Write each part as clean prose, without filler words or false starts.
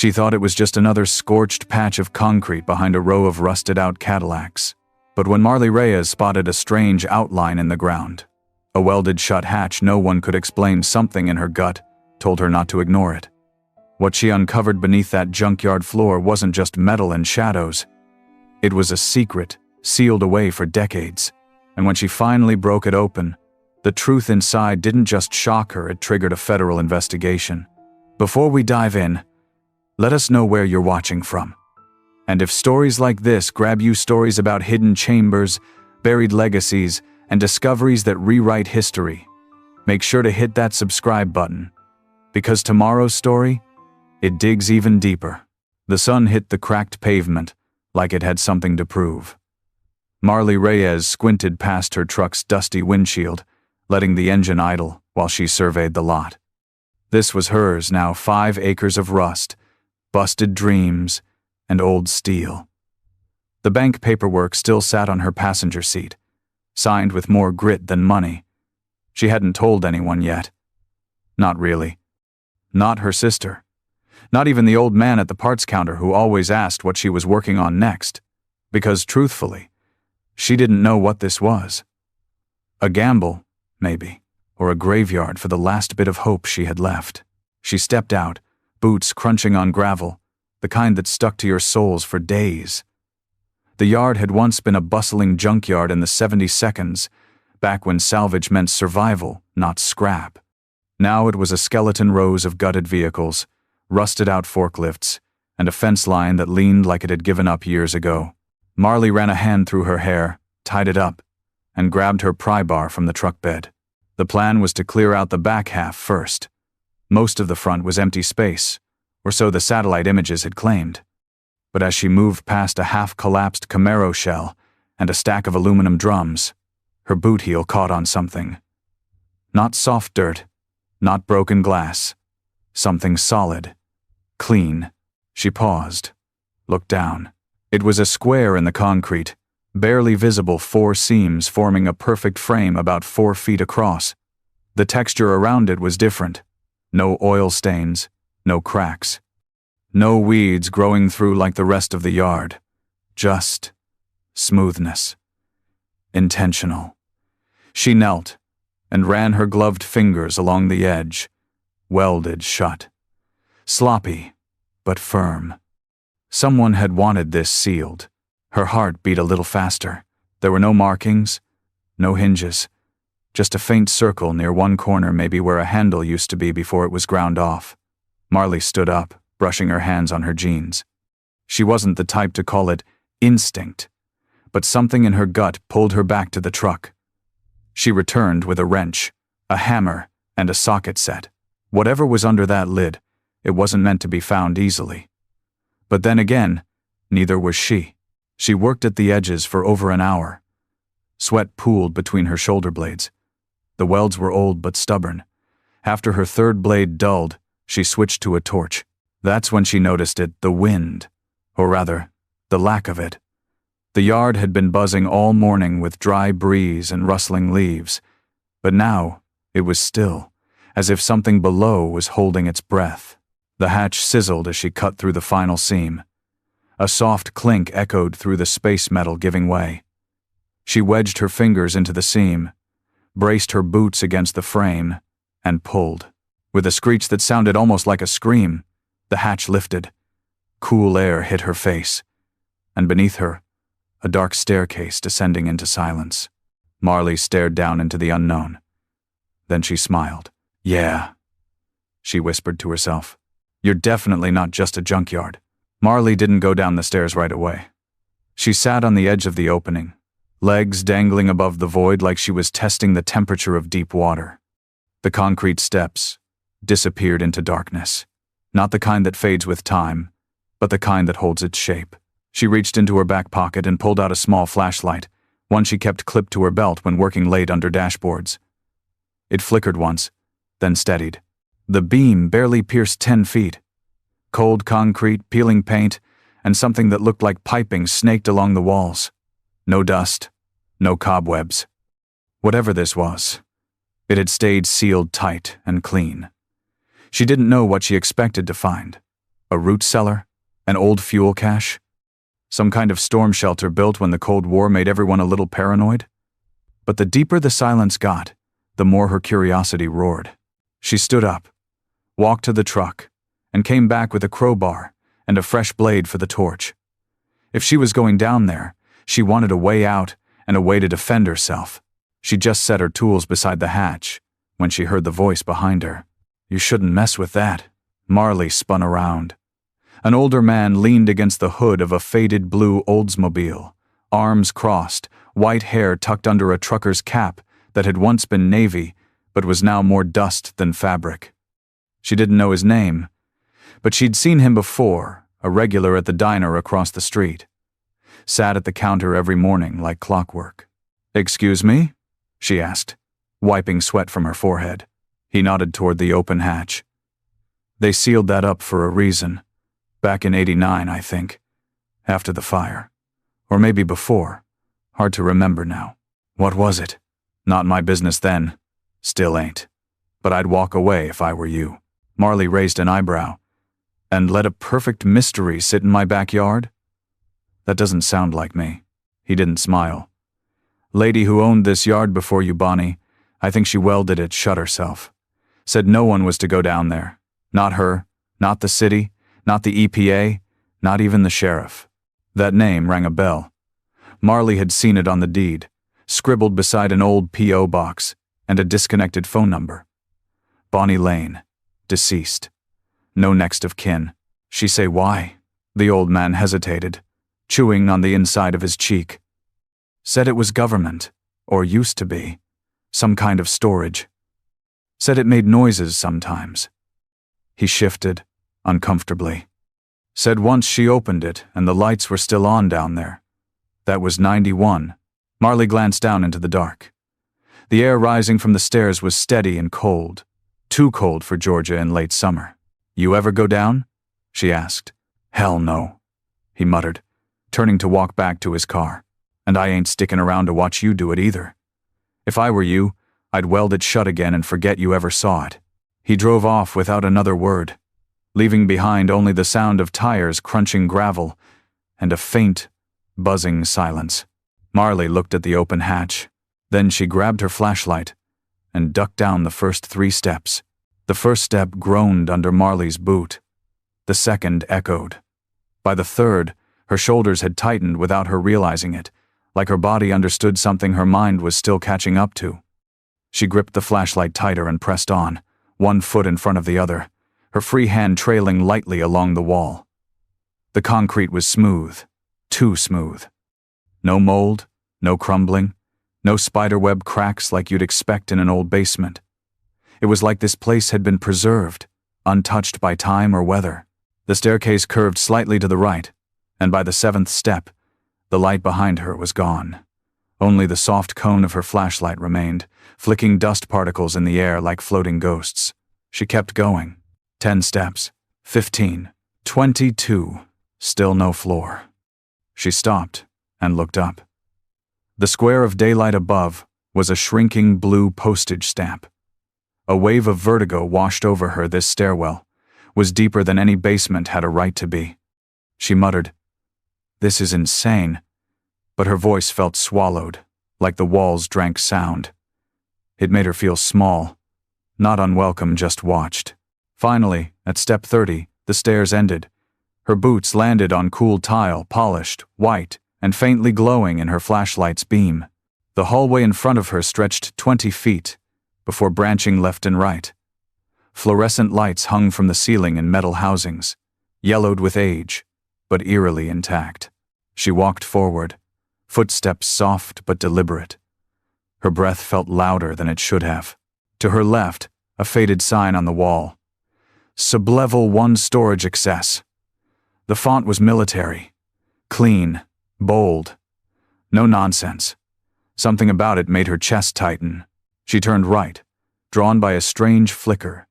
She thought it was just another scorched patch of concrete behind a row of rusted-out Cadillacs. But when Marley Reyes spotted a strange outline in the ground, a welded-shut hatch no one could explain, something in her gut told her not to ignore it. What she uncovered beneath that junkyard floor wasn't just metal and shadows. It was a secret, sealed away for decades. And when she finally broke it open, the truth inside didn't just shock her, it triggered a federal investigation. Before we dive in, let us know where you're watching from. And if stories like this grab you, stories about hidden chambers, buried legacies, and discoveries that rewrite history, make sure to hit that subscribe button. Because tomorrow's story, it digs even deeper. The sun hit the cracked pavement like it had something to prove. Marley Reyes squinted past her truck's dusty windshield, letting the engine idle while she surveyed the lot. This was hers now, 5 acres of rust, busted dreams, and old steel. The bank paperwork still sat on her passenger seat, signed with more grit than money. She hadn't told anyone yet. Not really. Not her sister. Not even the old man at the parts counter who always asked what she was working on next. Because, truthfully, she didn't know what this was. A gamble, maybe, or a graveyard for the last bit of hope she had left. She stepped out, boots crunching on gravel, the kind that stuck to your soles for days. The yard had once been a bustling junkyard in the 72nds, back when salvage meant survival, not scrap. Now it was a skeleton rows of gutted vehicles, rusted-out forklifts, and a fence line that leaned like it had given up years ago. Marley ran a hand through her hair, tied it up, and grabbed her pry bar from the truck bed. The plan was to clear out the back half first. Most of the front was empty space, or so the satellite images had claimed. But as she moved past a half-collapsed Camaro shell and a stack of aluminum drums, her boot heel caught on something. Not soft dirt, not broken glass. Something solid, clean. She paused, looked down. It was a square in the concrete, barely visible, 4 seams forming a perfect frame about 4 feet across. The texture around it was different. No oil stains, no cracks. No weeds growing through like the rest of the yard. Just smoothness. Intentional. She knelt and ran her gloved fingers along the edge, welded shut. Sloppy, but firm. Someone had wanted this sealed. Her heart beat a little faster. There were no markings, no hinges, just a faint circle near one corner, maybe where a handle used to be before it was ground off. Marley stood up, brushing her hands on her jeans. She wasn't the type to call it instinct, but something in her gut pulled her back to the truck. She returned with a wrench, a hammer, and a socket set. Whatever was under that lid, it wasn't meant to be found easily. But then again, neither was she. She worked at the edges for over an hour. Sweat pooled between her shoulder blades. The welds were old but stubborn. After her third blade dulled, she switched to a torch. That's when she noticed it, the wind. Or rather, the lack of it. The yard had been buzzing all morning with dry breeze and rustling leaves. But now, it was still, as if something below was holding its breath. The hatch sizzled as she cut through the final seam. A soft clink echoed through the space metal giving way. She wedged her fingers into the seam, braced her boots against the frame, and pulled. With a screech that sounded almost like a scream, the hatch lifted. Cool air hit her face, and beneath her, a dark staircase descending into silence. Marley stared down into the unknown. Then she smiled. "Yeah," she whispered to herself. "You're definitely not just a junkyard." Marley didn't go down the stairs right away. She sat on the edge of the opening, legs dangling above the void like she was testing the temperature of deep water. The concrete steps disappeared into darkness, not the kind that fades with time, but the kind that holds its shape. She reached into her back pocket and pulled out a small flashlight, one she kept clipped to her belt when working late under dashboards. It flickered once, then steadied. The beam barely pierced 10 feet. Cold concrete, peeling paint, and something that looked like piping snaked along the walls. No dust, no cobwebs. Whatever this was, it had stayed sealed tight and clean. She didn't know what she expected to find. A root cellar? An old fuel cache? Some kind of storm shelter built when the Cold War made everyone a little paranoid? But the deeper the silence got, the more her curiosity roared. She stood up, walked to the truck, and came back with a crowbar and a fresh blade for the torch. If she was going down there, she wanted a way out and a way to defend herself. She just set her tools beside the hatch when she heard the voice behind her. "You shouldn't mess with that." Marley spun around. An older man leaned against the hood of a faded blue Oldsmobile, arms crossed, white hair tucked under a trucker's cap that had once been navy but was now more dust than fabric. She didn't know his name, but she'd seen him before, a regular at the diner across the street. Sat at the counter every morning like clockwork. "Excuse me?" she asked, wiping sweat from her forehead. He nodded toward the open hatch. "They sealed that up for a reason. Back in '89, I think. After the fire. Or maybe before. Hard to remember now. What was it? Not my business then. Still ain't. But I'd walk away if I were you." Marley raised an eyebrow. "And let a perfect mystery sit in my backyard? That doesn't sound like me." He didn't smile. "Lady who owned this yard before you, Bonnie, I think she welded it shut herself. Said no one was to go down there. Not her, not the city, not the EPA, not even the sheriff." That name rang a bell. Marley had seen it on the deed, scribbled beside an old P.O. box and a disconnected phone number. Bonnie Lane, deceased. No next of kin. She say why? The old man hesitated, chewing on the inside of his cheek. Said it was government, or used to be. Some kind of storage. Said it made noises sometimes. He shifted, uncomfortably. Said once she opened it and the lights were still on down there. That was '91. Marley glanced down into the dark. The air rising from the stairs was steady and cold. Too cold for Georgia in late summer. "You ever go down?" she asked. "Hell no," he muttered, turning to walk back to his car. "And I ain't sticking around to watch you do it either. If I were you, I'd weld it shut again and forget you ever saw it." He drove off without another word, leaving behind only the sound of tires crunching gravel and a faint, buzzing silence. Marley looked at the open hatch. Then she grabbed her flashlight and ducked down the first 3 steps. The first step groaned under Marley's boot. The second echoed. By the third, her shoulders had tightened without her realizing it, like her body understood something her mind was still catching up to. She gripped the flashlight tighter and pressed on, one foot in front of the other, her free hand trailing lightly along the wall. The concrete was smooth, too smooth. No mold, no crumbling, no spiderweb cracks like you'd expect in an old basement. It was like this place had been preserved, untouched by time or weather. The staircase curved slightly to the right, and by the 7th step, the light behind her was gone. Only the soft cone of her flashlight remained, flicking dust particles in the air like floating ghosts. She kept going. 10 steps, 15, 22, still no floor. She stopped and looked up. The square of daylight above was a shrinking blue postage stamp. A wave of vertigo washed over her. This stairwell was deeper than any basement had a right to be. She muttered, "This is insane," but her voice felt swallowed, like the walls drank sound. It made her feel small, not unwelcome, just watched. Finally, at step 30, the stairs ended. Her boots landed on cool tile, polished, white, and faintly glowing in her flashlight's beam. The hallway in front of her stretched 20 feet, before branching left and right. Fluorescent lights hung from the ceiling in metal housings, yellowed with age, but eerily intact. She walked forward, footsteps soft but deliberate. Her breath felt louder than it should have. To her left, a faded sign on the wall. Sublevel 1 storage access. The font was military. Clean. Bold. No nonsense. Something about it made her chest tighten. She turned right, drawn by a strange flicker.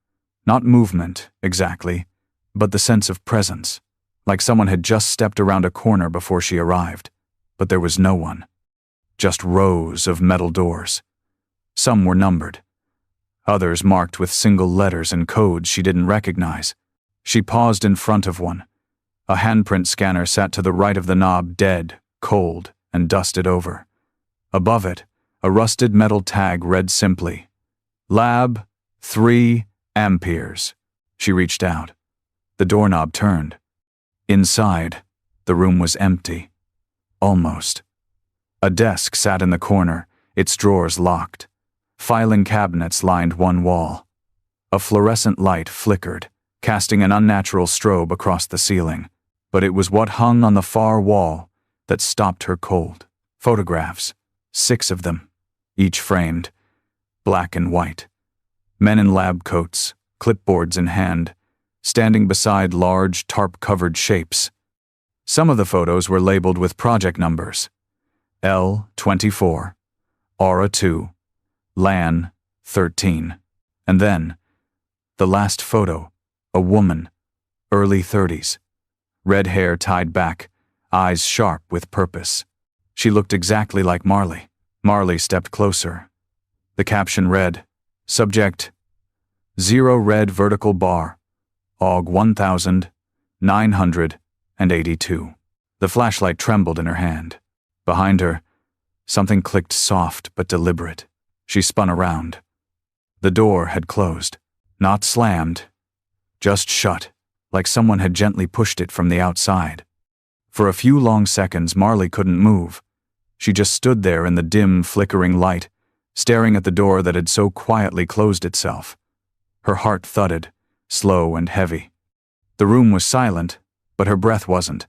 Not movement, exactly, but the sense of presence. Like someone had just stepped around a corner before she arrived. But there was no one. Just rows of metal doors. Some were numbered. Others marked with single letters and codes she didn't recognize. She paused in front of one. A handprint scanner sat to the right of the knob, dead, cold, and dusted over. Above it, a rusted metal tag read simply, Lab 3 amperes. She reached out. The doorknob turned. Inside, the room was empty. Almost. A desk sat in the corner, its drawers locked. Filing cabinets lined one wall. A fluorescent light flickered, casting an unnatural strobe across the ceiling. But it was what hung on the far wall that stopped her cold. Photographs, 6 of them, each framed, black and white. Men in lab coats, clipboards in hand, standing beside large, tarp-covered shapes. Some of the photos were labeled with project numbers. L24, Aura 2, LAN 13. And then, the last photo, a woman, early 30s. Red hair tied back, eyes sharp with purpose. She looked exactly like Marley. Marley stepped closer. The caption read, Subject, 0 red vertical bar, AUG 1982. The flashlight trembled in her hand. Behind her, something clicked soft but deliberate. She spun around. The door had closed. Not slammed, just shut, like someone had gently pushed it from the outside. For a few long seconds, Marley couldn't move. She just stood there in the dim, flickering light, staring at the door that had so quietly closed itself. Her heart thudded, slow and heavy. The room was silent, but her breath wasn't.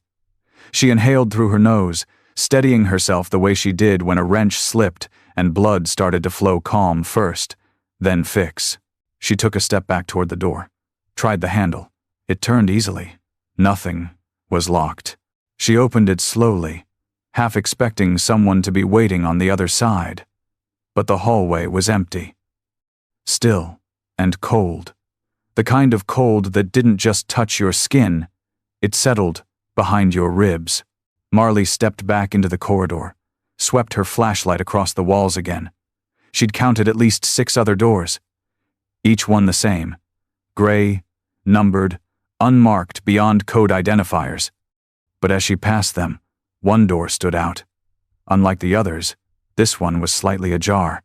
She inhaled through her nose, steadying herself the way she did when a wrench slipped and blood started to flow calm first, then fix. She took a step back toward the door, tried the handle. It turned easily. Nothing was locked. She opened it slowly, half expecting someone to be waiting on the other side. But the hallway was empty. Still and cold. The kind of cold that didn't just touch your skin, it settled behind your ribs. Marley stepped back into the corridor, swept her flashlight across the walls again. She'd counted at least 6 other doors. Each one the same. Gray, numbered, unmarked beyond code identifiers. But as she passed them, one door stood out. Unlike the others, this one was slightly ajar.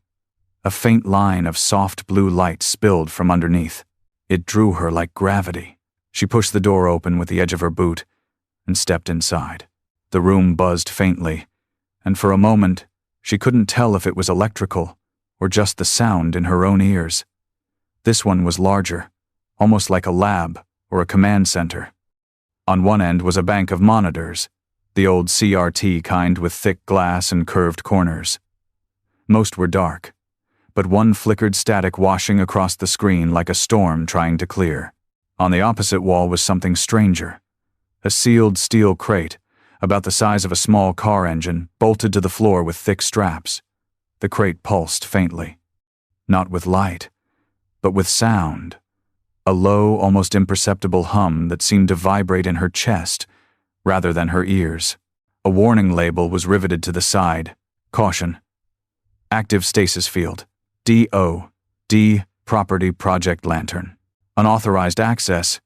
A faint line of soft blue light spilled from underneath. It drew her like gravity. She pushed the door open with the edge of her boot and stepped inside. The room buzzed faintly, and for a moment, she couldn't tell if it was electrical or just the sound in her own ears. This one was larger, almost like a lab or a command center. On one end was a bank of monitors, the old CRT kind with thick glass and curved corners. Most were dark, but one flickered static washing across the screen like a storm trying to clear. On the opposite wall was something stranger. A sealed steel crate, about the size of a small car engine, bolted to the floor with thick straps. The crate pulsed faintly. Not with light, but with sound. A low, almost imperceptible hum that seemed to vibrate in her chest rather than her ears. A warning label was riveted to the side. Caution. Active stasis field. D.O.D. Property Project Lantern. Unauthorized access.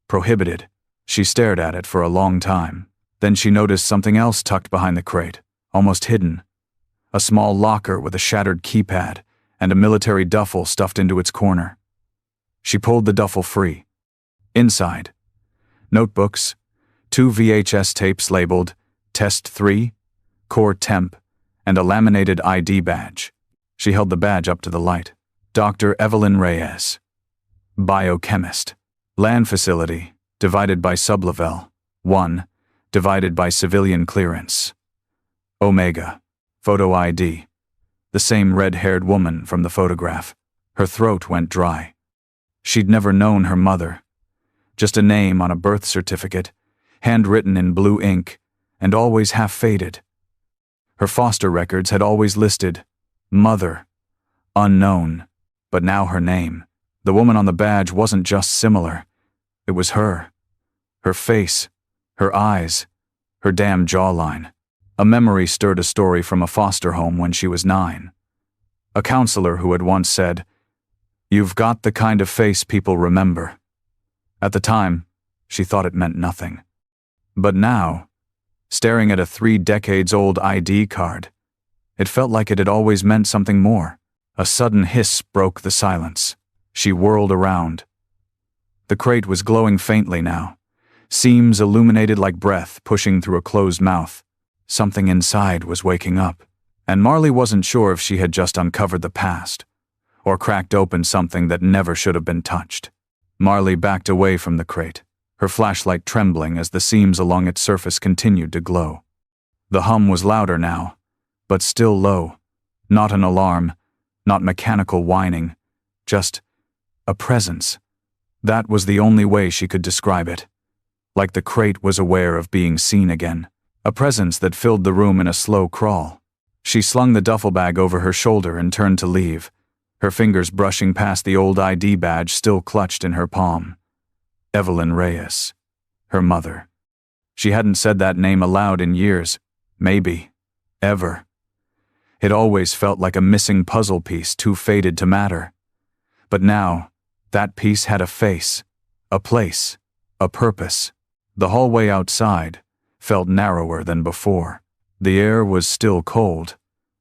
Prohibited. She stared at it for a long time. Then she noticed something else tucked behind the crate, almost hidden. A small locker with a shattered keypad and a military duffel stuffed into its corner. She pulled the duffel free. Inside, notebooks, 2 VHS tapes labeled Test 3, Core Temp, and a laminated ID badge. She held the badge up to the light. Dr. Evelyn Reyes. Biochemist. Land facility, divided by sublevel. 1, divided by civilian clearance. Omega. Photo ID. The same red-haired woman from the photograph. Her throat went dry. She'd never known her mother. Just a name on a birth certificate, handwritten in blue ink, and always half-faded. Her foster records had always listed Mother, unknown, but now her name. The woman on the badge wasn't just similar. It was her. Her face, her eyes, her damn jawline. A memory stirred a story from a foster home when she was 9. A counselor who had once said, "You've got the kind of face people remember." At the time, she thought it meant nothing. But now, staring at a 3-decades-old ID card, it felt like it had always meant something more. A sudden hiss broke the silence. She whirled around. The crate was glowing faintly now, seams illuminated like breath pushing through a closed mouth. Something inside was waking up, and Marley wasn't sure if she had just uncovered the past, or cracked open something that never should have been touched. Marley backed away from the crate, her flashlight trembling as the seams along its surface continued to glow. The hum was louder now, but still low. Not an alarm, not mechanical whining, just a presence. That was the only way she could describe it. Like the crate was aware of being seen again. A presence that filled the room in a slow crawl. She slung the duffel bag over her shoulder and turned to leave, her fingers brushing past the old ID badge still clutched in her palm. Evelyn Reyes. Her mother. She hadn't said that name aloud in years. Maybe. Ever. It always felt like a missing puzzle piece too faded to matter. But now, that piece had a face, a place, a purpose. The hallway outside felt narrower than before. The air was still cold,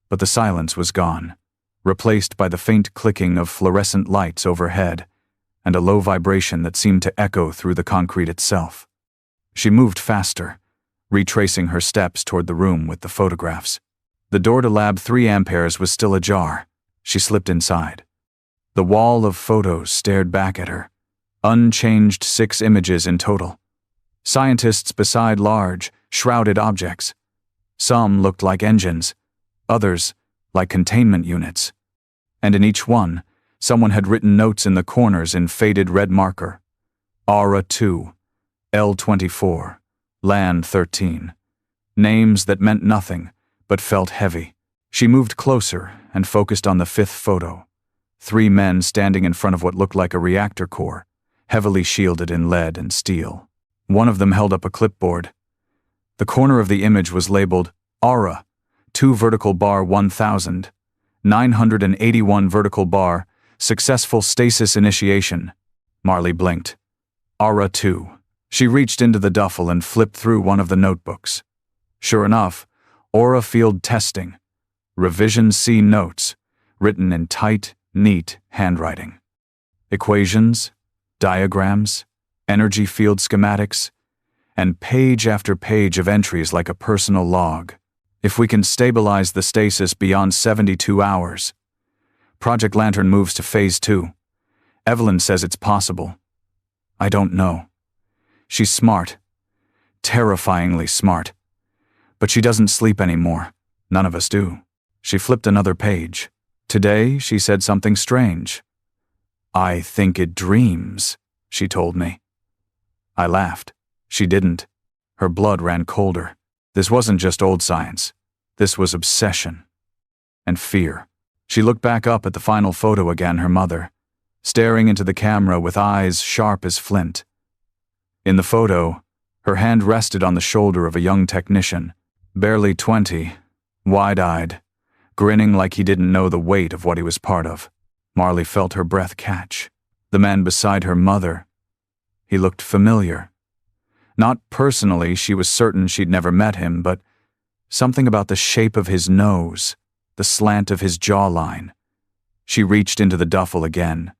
but the silence was gone, replaced by the faint clicking of fluorescent lights overhead and a low vibration that seemed to echo through the concrete itself. She moved faster, retracing her steps toward the room with the photographs. The door to Lab 3 Amperes was still ajar. She slipped inside. The wall of photos stared back at her. Unchanged 6 images in total. Scientists beside large, shrouded objects. Some looked like engines, others like containment units. And in each one, someone had written notes in the corners in faded red marker. Aura 2, L24, Land 13. Names that meant nothing, but felt heavy. She moved closer and focused on the 5th photo. 3 men standing in front of what looked like a reactor core, heavily shielded in lead and steel. One of them held up a clipboard. The corner of the image was labeled Aura, 2 vertical bar 1000, 981 vertical bar, successful stasis initiation. Marley blinked. Aura 2. She reached into the duffel and flipped through one of the notebooks. Sure enough, Aura field testing. Revision C notes, written in tight, neat handwriting. Equations, diagrams, energy field schematics, and page after page of entries like a personal log. If we can stabilize the stasis beyond 72 hours. Project Lantern moves to Phase 2. Evelyn says it's possible. I don't know. She's smart. Terrifyingly smart. But she doesn't sleep anymore. None of us do. She flipped another page. Today, she said something strange. I think it dreams, she told me. I laughed. She didn't. Her blood ran colder. This wasn't just old science. This was obsession. And fear. She looked back up at the final photo again, her mother, staring into the camera with eyes sharp as flint. In the photo, her hand rested on the shoulder of a young technician, barely 20, wide-eyed, grinning like he didn't know the weight of what he was part of. Marley felt her breath catch. The man beside her mother. He looked familiar. Not personally, she was certain she'd never met him, but something about the shape of his nose, the slant of his jawline. She reached into the duffel again.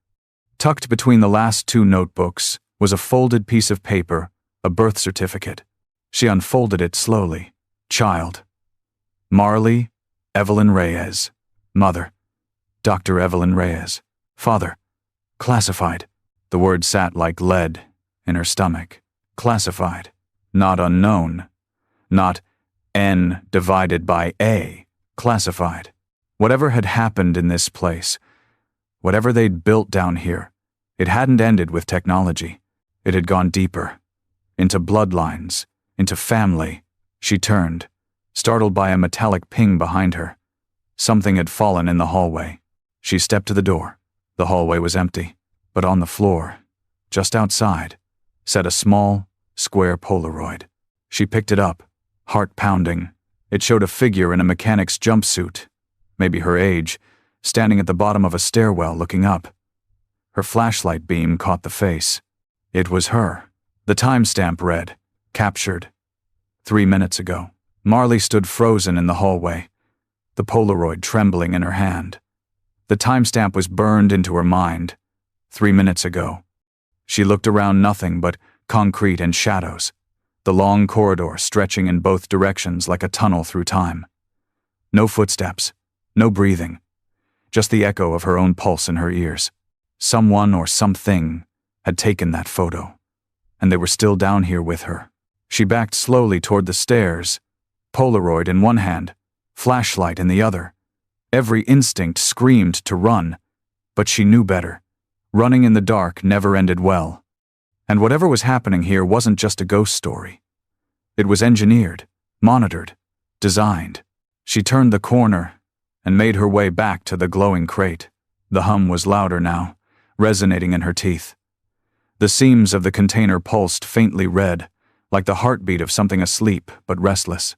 Tucked between the last 2 notebooks was a folded piece of paper, a birth certificate. She unfolded it slowly. Child. Marley Evelyn Reyes. Mother. Dr. Evelyn Reyes. Father. Classified. The word sat like lead in her stomach. Classified. Not unknown. Not N divided by A. Classified. Whatever had happened in this place, whatever they'd built down here, it hadn't ended with technology. It had gone deeper. Into bloodlines. Into family. She turned, startled by a metallic ping behind her. Something had fallen in the hallway. She stepped to the door. The hallway was empty, but on the floor, just outside, sat a small, square Polaroid. She picked it up, heart pounding. It showed a figure in a mechanic's jumpsuit, maybe her age, standing at the bottom of a stairwell looking up. Her flashlight beam caught the face. It was her, The timestamp read, "Captured. 3 minutes ago." Marley stood frozen in the hallway, the Polaroid trembling in her hand. The timestamp was burned into her mind. 3 minutes ago. She looked around, nothing but concrete and shadows, the long corridor stretching in both directions like a tunnel through time. No footsteps, no breathing, just the echo of her own pulse in her ears. Someone or something had taken that photo, and they were still down here with her. She backed slowly toward the stairs, Polaroid in one hand, flashlight in the other. Every instinct screamed to run, but she knew better. Running in the dark never ended well. And whatever was happening here wasn't just a ghost story. It was engineered, monitored, designed. She turned the corner and made her way back to the glowing crate. The hum was louder now, resonating in her teeth. The seams of the container pulsed faintly red, like the heartbeat of something asleep but restless.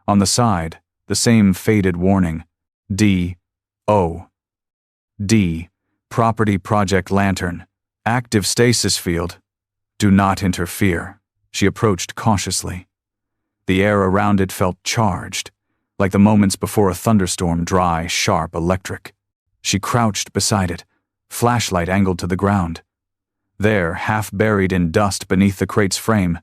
On the side, the same faded warning, D.O.D. Property Project Lantern. Active stasis field. Do not interfere. She approached cautiously. The air around it felt charged, like the moments before a thunderstorm, dry, sharp, electric. She crouched beside it, flashlight angled to the ground. There, half buried in dust beneath the crate's frame,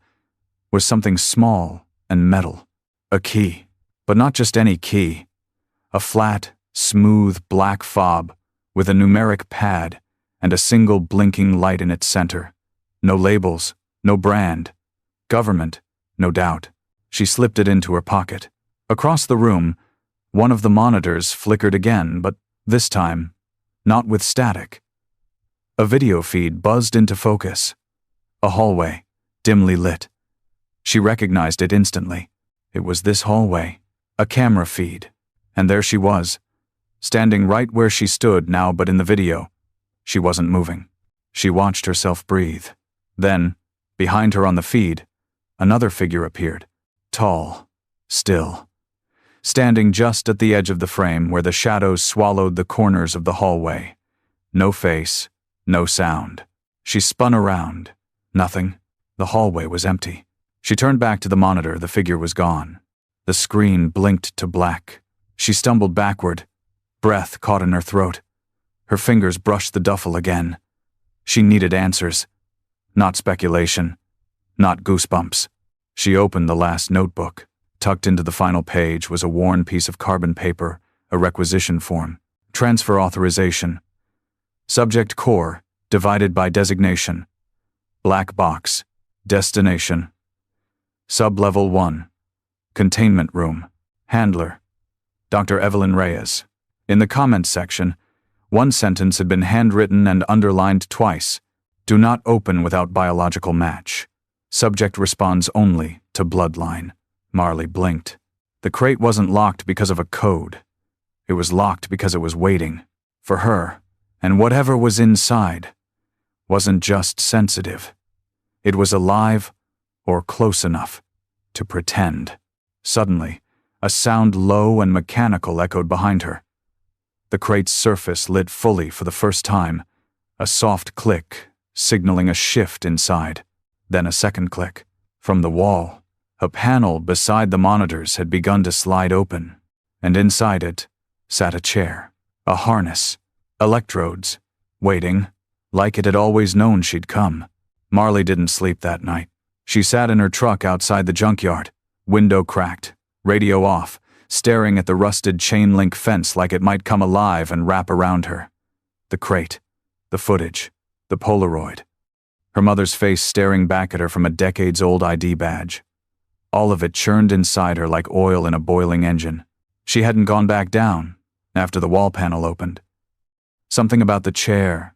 was something small and metal. A key. But not just any key. A flat, smooth black fob with a numeric pad and a single blinking light in its center. No labels, no brand. Government, no doubt. She slipped it into her pocket. Across the room, one of the monitors flickered again, but this time, not with static. A video feed buzzed into focus. A hallway, dimly lit. She recognized it instantly. It was this hallway, a camera feed. And there she was, standing right where she stood now, but in the video, she wasn't moving. She watched herself breathe. Then, behind her on the feed, another figure appeared. Tall, still, standing just at the edge of the frame where the shadows swallowed the corners of the hallway. No face, no sound. She spun around. Nothing. The hallway was empty. She turned back to the monitor. The figure was gone. The screen blinked to black. She stumbled backward. Breath caught in her throat. Her fingers brushed the duffel again. She needed answers. Not speculation. Not goosebumps. She opened the last notebook. Tucked into the final page was a worn piece of carbon paper, a requisition form. Transfer authorization. Subject core, divided by designation. Black box. Destination. Sub-level 1. Containment room. Handler. Dr. Evelyn Reyes. In the comments section, one sentence had been handwritten and underlined twice. Do not open without biological match. Subject responds only to bloodline. Marley blinked. The crate wasn't locked because of a code. It was locked because it was waiting. For her, and whatever was inside, wasn't just sensitive. It was alive, or close enough, to pretend. Suddenly, a sound low and mechanical echoed behind her. The crate's surface lit fully for the first time, a soft click, signaling a shift inside. Then a second click. From the wall, a panel beside the monitors had begun to slide open, and inside it sat a chair, a harness, electrodes, waiting, like it had always known she'd come. Marley didn't sleep that night. She sat in her truck outside the junkyard, window cracked, radio off, staring at the rusted chain-link fence like it might come alive and wrap around her. The crate, the footage, the Polaroid. Her mother's face staring back at her from a decades-old ID badge. All of it churned inside her like oil in a boiling engine. She hadn't gone back down after the wall panel opened. Something about the chair,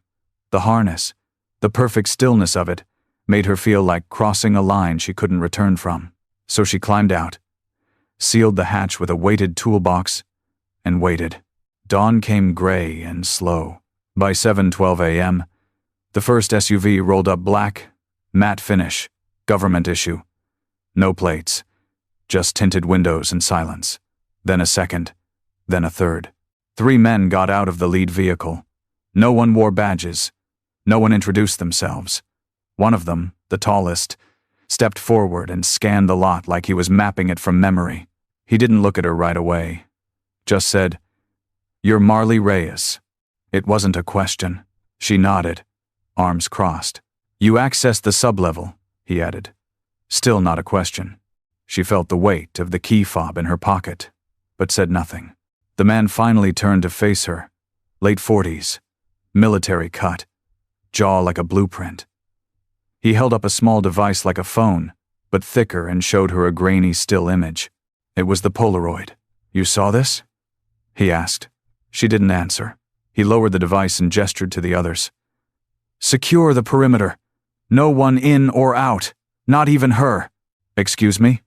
the harness, the perfect stillness of it made her feel like crossing a line she couldn't return from. So she climbed out, sealed the hatch with a weighted toolbox, and waited. Dawn came gray and slow. By 7:12 a.m., the first SUV rolled up, black, matte finish, government issue. No plates, just tinted windows and silence. Then a second, then a third. 3 men got out of the lead vehicle. No one wore badges. No one introduced themselves. One of them, the tallest, stepped forward and scanned the lot like he was mapping it from memory. He didn't look at her right away. Just said, "You're Marley Reyes." It wasn't a question. She nodded, arms crossed. "You accessed the sublevel," he added. Still not a question. She felt the weight of the key fob in her pocket, but said nothing. The man finally turned to face her. Late 40s, military cut, jaw like a blueprint. He held up a small device like a phone, but thicker, and showed her a grainy still image. It was the Polaroid. "You saw this?" he asked. She didn't answer. He lowered the device and gestured to the others. "Secure the perimeter. No one in or out, not even her." "Excuse me?"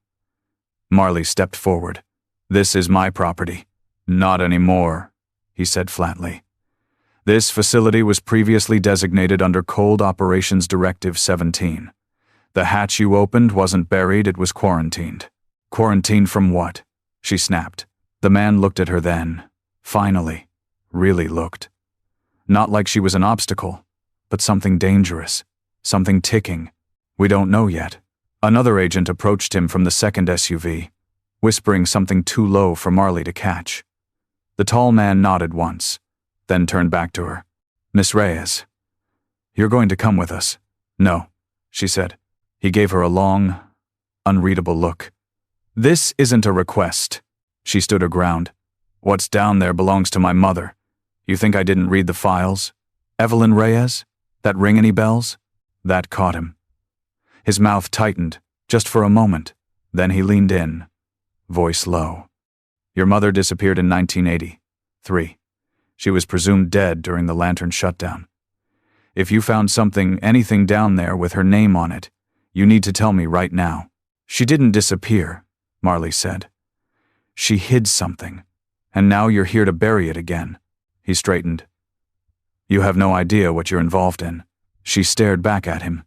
Marley stepped forward. "This is my property." "Not anymore," he said flatly. This facility was previously designated under Cold Operations Directive 17. The hatch you opened wasn't buried, it was quarantined. "Quarantined from what?" she snapped. The man looked at her then. Finally. Really looked. Not like she was an obstacle, but something dangerous. Something ticking. "We don't know yet." Another agent approached him from the second SUV, whispering something too low for Marley to catch. The tall man nodded once, then turned back to her. "Miss Reyes, you're going to come with us." "No," she said. He gave her a long, unreadable look. "This isn't a request." She stood her ground. "What's down there belongs to my mother. You think I didn't read the files? Evelyn Reyes? That ring any bells?" That caught him. His mouth tightened, just for a moment. Then he leaned in, voice low. "Your mother disappeared in 1983. She was presumed dead during the Lantern shutdown. If you found anything down there with her name on it, you need to tell me right now." "She didn't disappear," Marley said. "She hid something, and now you're here to bury it again." He straightened. "You have no idea what you're involved in." She stared back at him,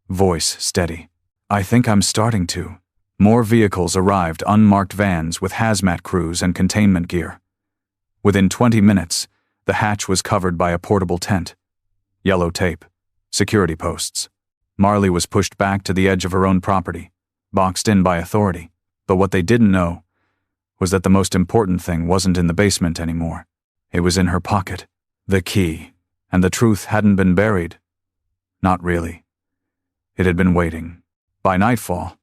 voice steady. "I think I'm starting to." More vehicles arrived, unmarked vans with hazmat crews and containment gear. Within 20 minutes, the hatch was covered by a portable tent. Yellow tape, security posts. Marley was pushed back to the edge of her own property, boxed in by authority. But what they didn't know was that the most important thing wasn't in the basement anymore. It was in her pocket. The key. And the truth hadn't been buried. Not really. It had been waiting. By nightfall,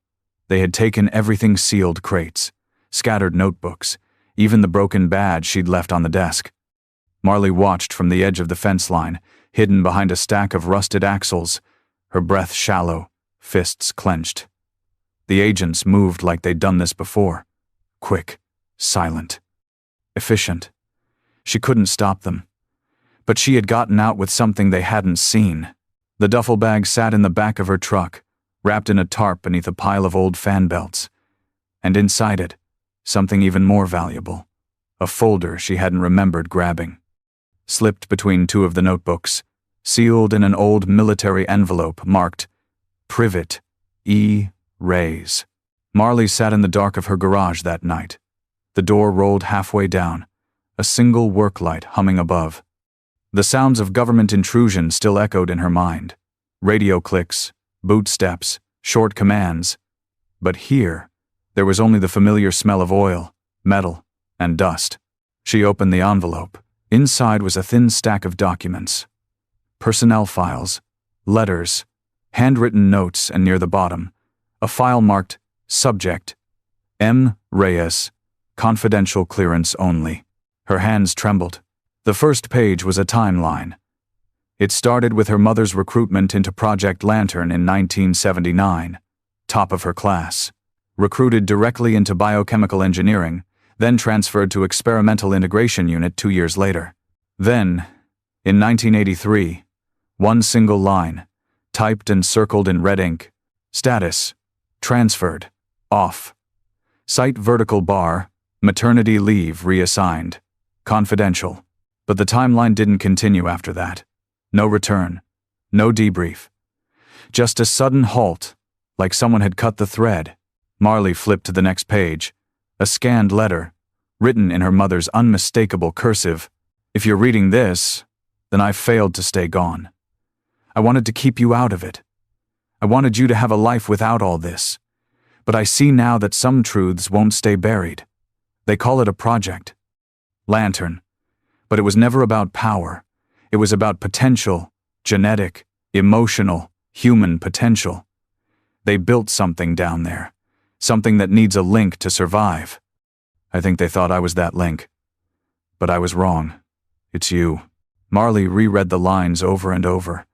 they had taken everything, sealed crates, scattered notebooks, even the broken badge she'd left on the desk. Marley watched from the edge of the fence line, hidden behind a stack of rusted axles, her breath shallow, fists clenched. The agents moved like they'd done this before. Quick, silent, efficient. She couldn't stop them. But she had gotten out with something they hadn't seen. The duffel bag sat in the back of her truck, wrapped in a tarp beneath a pile of old fan belts. And inside it, something even more valuable. A folder she hadn't remembered grabbing. Slipped between two of the notebooks, sealed in an old military envelope marked Privet E. Reyes. Marley sat in the dark of her garage that night. The door rolled halfway down, a single work light humming above. The sounds of government intrusion still echoed in her mind. Radio clicks, boot steps, short commands. But here, there was only the familiar smell of oil, metal, and dust. She opened the envelope. Inside was a thin stack of documents. Personnel files, letters, handwritten notes, and near the bottom, a file marked Subject, M. Reyes, confidential clearance only. Her hands trembled. The first page was a timeline. It started with her mother's recruitment into Project Lantern in 1979, top of her class. Recruited directly into biochemical engineering, then transferred to Experimental Integration Unit 2 years later. Then, in 1983, one single line, typed and circled in red ink. Status: transferred, off. Site vertical bar, maternity leave reassigned, confidential. But the timeline didn't continue after that. No return, no debrief. Just a sudden halt, like someone had cut the thread. Marley flipped to the next page, a scanned letter, written in her mother's unmistakable cursive. If you're reading this, then I failed to stay gone. I wanted to keep you out of it. I wanted you to have a life without all this. But I see now that some truths won't stay buried. They call it a project. Lantern. But it was never about power. It was about potential, genetic, emotional, human potential. They built something down there. Something that needs a link to survive. I think they thought I was that link. But I was wrong. It's you. Marley reread the lines over and over.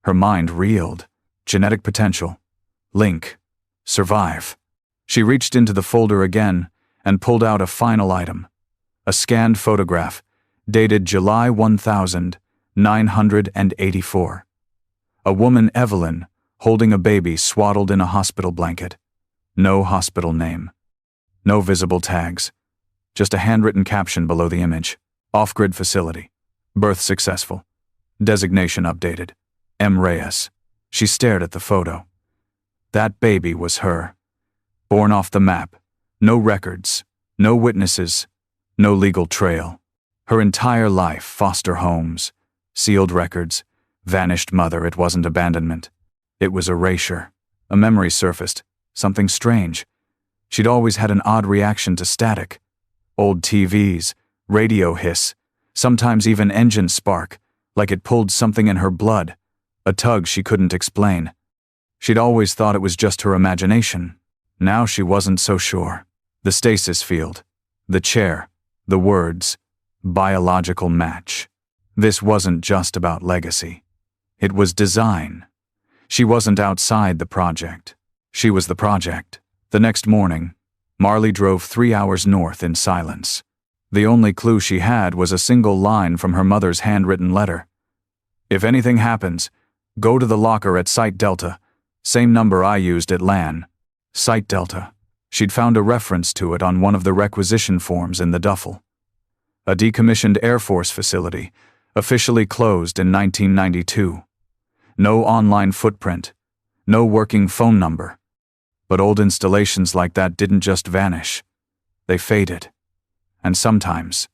Her mind reeled. Genetic potential. Link. Survive. She reached into the folder again and pulled out a final item. A scanned photograph, dated July 1984. A woman, Evelyn, holding a baby swaddled in a hospital blanket. No hospital name. No visible tags. Just a handwritten caption below the image. Off-grid facility. Birth successful. Designation updated. M. Reyes. She stared at the photo. That baby was her. Born off the map. No records. No witnesses. No legal trail. Her entire life, foster homes. Sealed records. Vanished mother. It wasn't abandonment. It was erasure. A memory surfaced. Something strange. She'd always had an odd reaction to static. Old TVs, radio hiss, sometimes even engine spark, like it pulled something in her blood, a tug she couldn't explain. She'd always thought it was just her imagination. Now she wasn't so sure. The stasis field, the chair, the words, biological match. This wasn't just about legacy. It was design. She wasn't outside the project. She was the project. The next morning, Marley drove 3 hours north in silence. The only clue she had was a single line from her mother's handwritten letter. If anything happens, go to the locker at Site Delta, same number I used at LAN. Site Delta. She'd found a reference to it on one of the requisition forms in the duffel. A decommissioned Air Force facility, officially closed in 1992. No online footprint. No working phone number. But old installations like that didn't just vanish. They faded. And sometimes,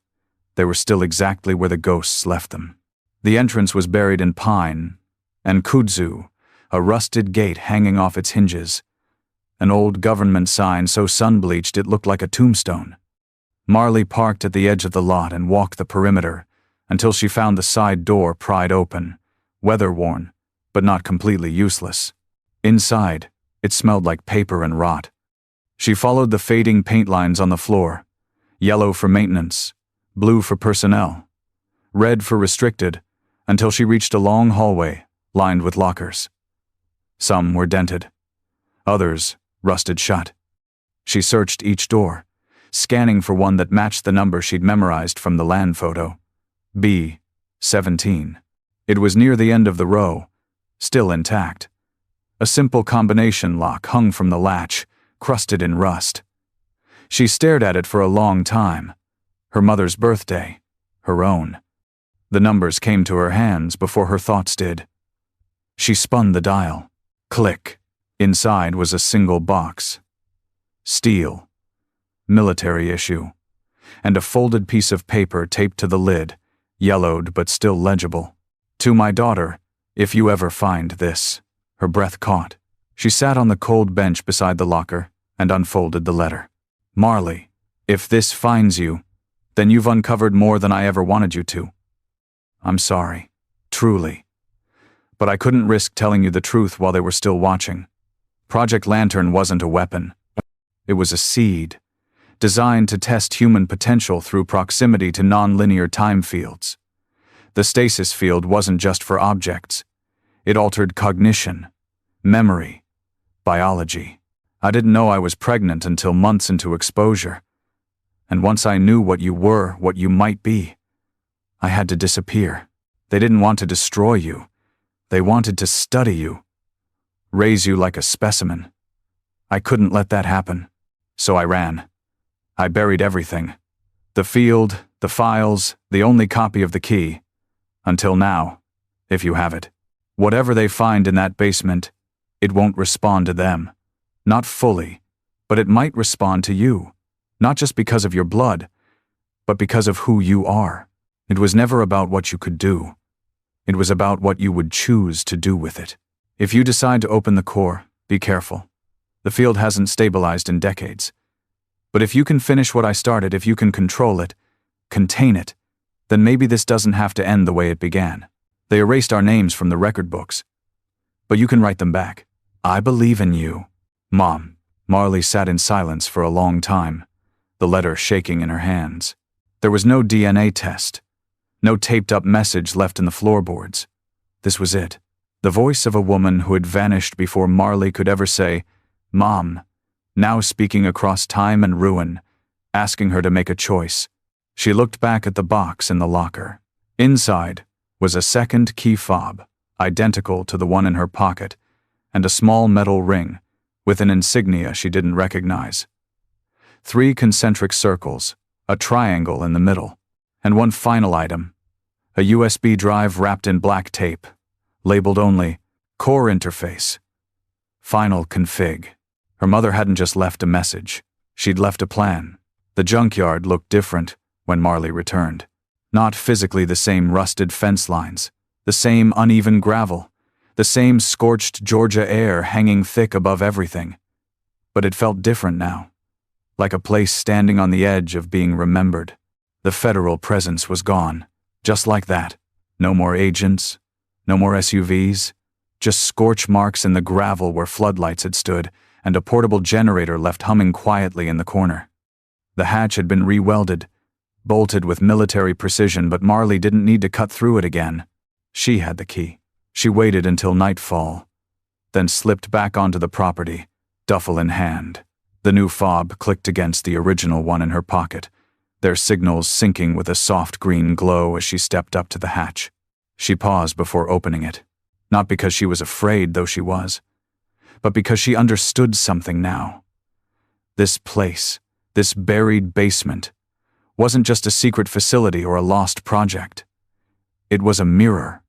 they were still exactly where the ghosts left them. The entrance was buried in pine, and kudzu, a rusted gate hanging off its hinges. An old government sign so sun-bleached it looked like a tombstone. Marley parked at the edge of the lot and walked the perimeter until she found the side door pried open, weather-worn, but not completely useless. Inside, it smelled like paper and rot. She followed the fading paint lines on the floor. Yellow for maintenance, blue for personnel, red for restricted, until she reached a long hallway lined with lockers. Some were dented. Others rusted shut. She searched each door, scanning for one that matched the number she'd memorized from the LAN photo. B-17. It was near the end of the row, still intact. A simple combination lock hung from the latch, crusted in rust. She stared at it for a long time. Her mother's birthday, her own. The numbers came to her hands before her thoughts did. She spun the dial. Click. Inside was a single box. Steel. Military issue. And a folded piece of paper taped to the lid, yellowed but still legible. To my daughter, if you ever find this. Her breath caught. She sat on the cold bench beside the locker and unfolded the letter. Marley, if this finds you, then you've uncovered more than I ever wanted you to. I'm sorry, truly. But I couldn't risk telling you the truth while they were still watching. Project Lantern wasn't a weapon. It was a seed, designed to test human potential through proximity to non-linear time fields. The stasis field wasn't just for objects. It altered cognition, memory, biology. I didn't know I was pregnant until months into exposure. And once I knew what you were, what you might be, I had to disappear. They didn't want to destroy you. They wanted to study you, raise you like a specimen. I couldn't let that happen. So I ran. I buried everything. The field, the files, the only copy of the key. Until now, if you have it. Whatever they find in that basement, it won't respond to them. Not fully, but it might respond to you. Not just because of your blood, but because of who you are. It was never about what you could do. It was about what you would choose to do with it. If you decide to open the core, be careful. The field hasn't stabilized in decades. But if you can finish what I started, if you can control it, contain it, then maybe this doesn't have to end the way it began. They erased our names from the record books. But you can write them back. I believe in you. Mom. Marley sat in silence for a long time, the letter shaking in her hands. There was no DNA test. No taped-up message left in the floorboards. This was it. The voice of a woman who had vanished before Marley could ever say, Mom, now speaking across time and ruin, asking her to make a choice. She looked back at the box in the locker. Inside was a second key fob, identical to the one in her pocket, and a small metal ring with an insignia she didn't recognize. 3 concentric circles, a triangle in the middle, and one final item, a USB drive wrapped in black tape, labeled only Core Interface. Final config. Her mother hadn't just left a message, she'd left a plan. The junkyard looked different when Marley returned. Not physically the same rusted fence lines, the same uneven gravel, the same scorched Georgia air hanging thick above everything. But it felt different now, like a place standing on the edge of being remembered. The federal presence was gone, just like that. No more agents, no more SUVs, just scorch marks in the gravel where floodlights had stood, and a portable generator left humming quietly in the corner. The hatch had been re-welded, bolted with military precision, but Marley didn't need to cut through it again. She had the key. She waited until nightfall, then slipped back onto the property, duffel in hand. The new fob clicked against the original one in her pocket, their signals syncing with a soft green glow as she stepped up to the hatch. She paused before opening it, not because she was afraid, though she was, but because she understood something now. This place, this buried basement, wasn't just a secret facility or a lost project. It was a mirror.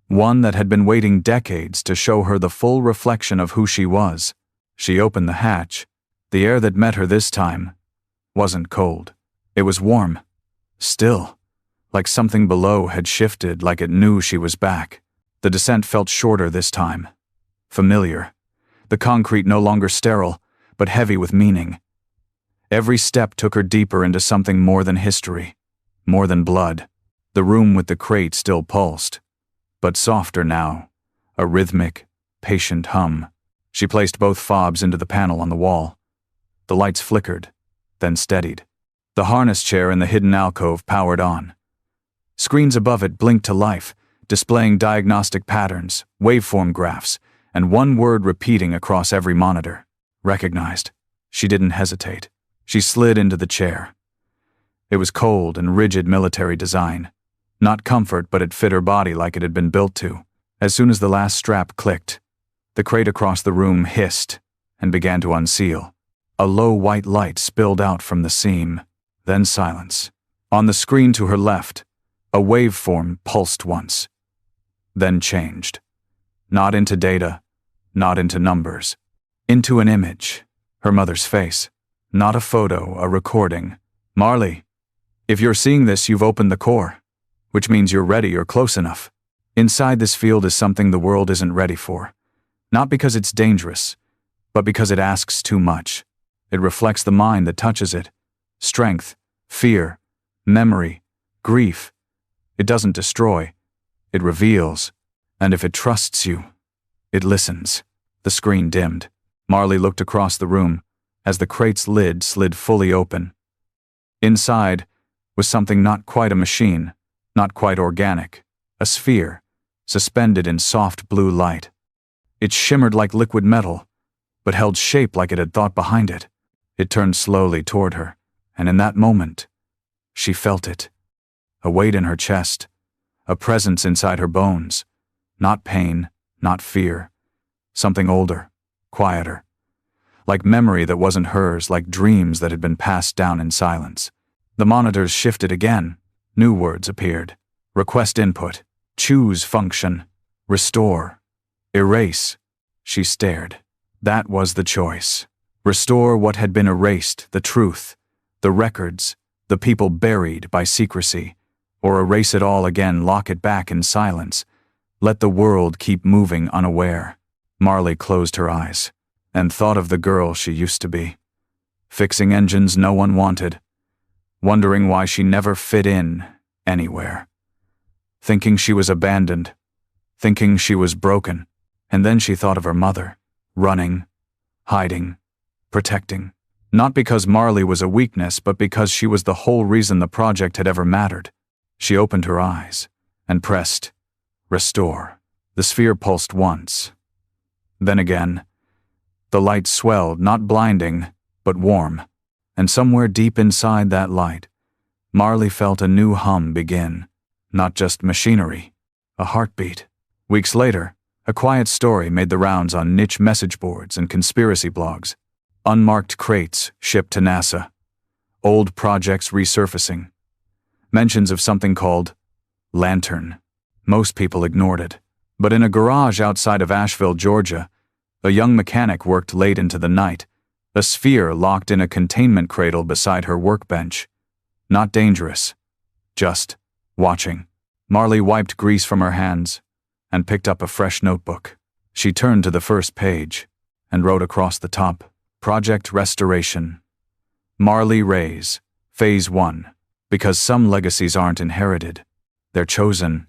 One that had been waiting decades to show her the full reflection of who she was. She opened the hatch. The air that met her this time wasn't cold. It was warm. Still, like something below had shifted, like it knew she was back. The descent felt shorter this time. Familiar. The concrete no longer sterile, but heavy with meaning. Every step took her deeper into something more than history, more than blood. The room with the crate still pulsed, but softer now, a rhythmic, patient hum. She placed both fobs into the panel on the wall. The lights flickered, then steadied. The harness chair in the hidden alcove powered on. Screens above it blinked to life, displaying diagnostic patterns, waveform graphs, and one word repeating across every monitor. Recognized. She didn't hesitate. She slid into the chair. It was cold and rigid military design. Not comfort, but it fit her body like it had been built to. As soon as the last strap clicked, the crate across the room hissed and began to unseal. A low white light spilled out from the seam, then silence. On the screen to her left, a waveform pulsed once, then changed. Not into data, not into numbers. Into an image, her mother's face. Not a photo, a recording. Marley, if you're seeing this, you've opened the core, which means you're ready or close enough. Inside this field is something the world isn't ready for. Not because it's dangerous, but because it asks too much. It reflects the mind that touches it. Strength, fear, memory, grief. It doesn't destroy. It reveals. And if it trusts you, it listens. The screen dimmed. Marley looked across the room as the crate's lid slid fully open. Inside was something not quite a machine, not quite organic, a sphere, suspended in soft blue light. It shimmered like liquid metal, but held shape like it had thought behind it. It turned slowly toward her, and in that moment, she felt it. A weight in her chest, a presence inside her bones. Not pain, not fear. Something older, quieter. Like memory that wasn't hers, like dreams that had been passed down in silence. The monitors shifted again. New words appeared. Request input. Choose function. Restore. Erase. She stared. That was the choice. Restore what had been erased, the truth, the records, the people buried by secrecy, or erase it all again, lock it back in silence. Let the world keep moving unaware. Marley closed her eyes and thought of the girl she used to be, fixing engines no one wanted, wondering why she never fit in anywhere, thinking she was abandoned, thinking she was broken. And then she thought of her mother, running, hiding, protecting. Not because Marley was a weakness, but because she was the whole reason the project had ever mattered. She opened her eyes and pressed restore. The sphere pulsed once. Then again. The light swelled, not blinding, but warm. And somewhere deep inside that light, Marley felt a new hum begin. Not just machinery, a heartbeat. Weeks later, a quiet story made the rounds on niche message boards and conspiracy blogs. Unmarked crates shipped to NASA. Old projects resurfacing. Mentions of something called Lantern. Most people ignored it. But in a garage outside of Asheville, Georgia, a young mechanic worked late into the night, a sphere locked in a containment cradle beside her workbench. Not dangerous. Just watching. Marley wiped grease from her hands and picked up a fresh notebook. She turned to the first page and wrote across the top, Project Restoration. Marley Reyes, Phase 1. Because some legacies aren't inherited, they're chosen.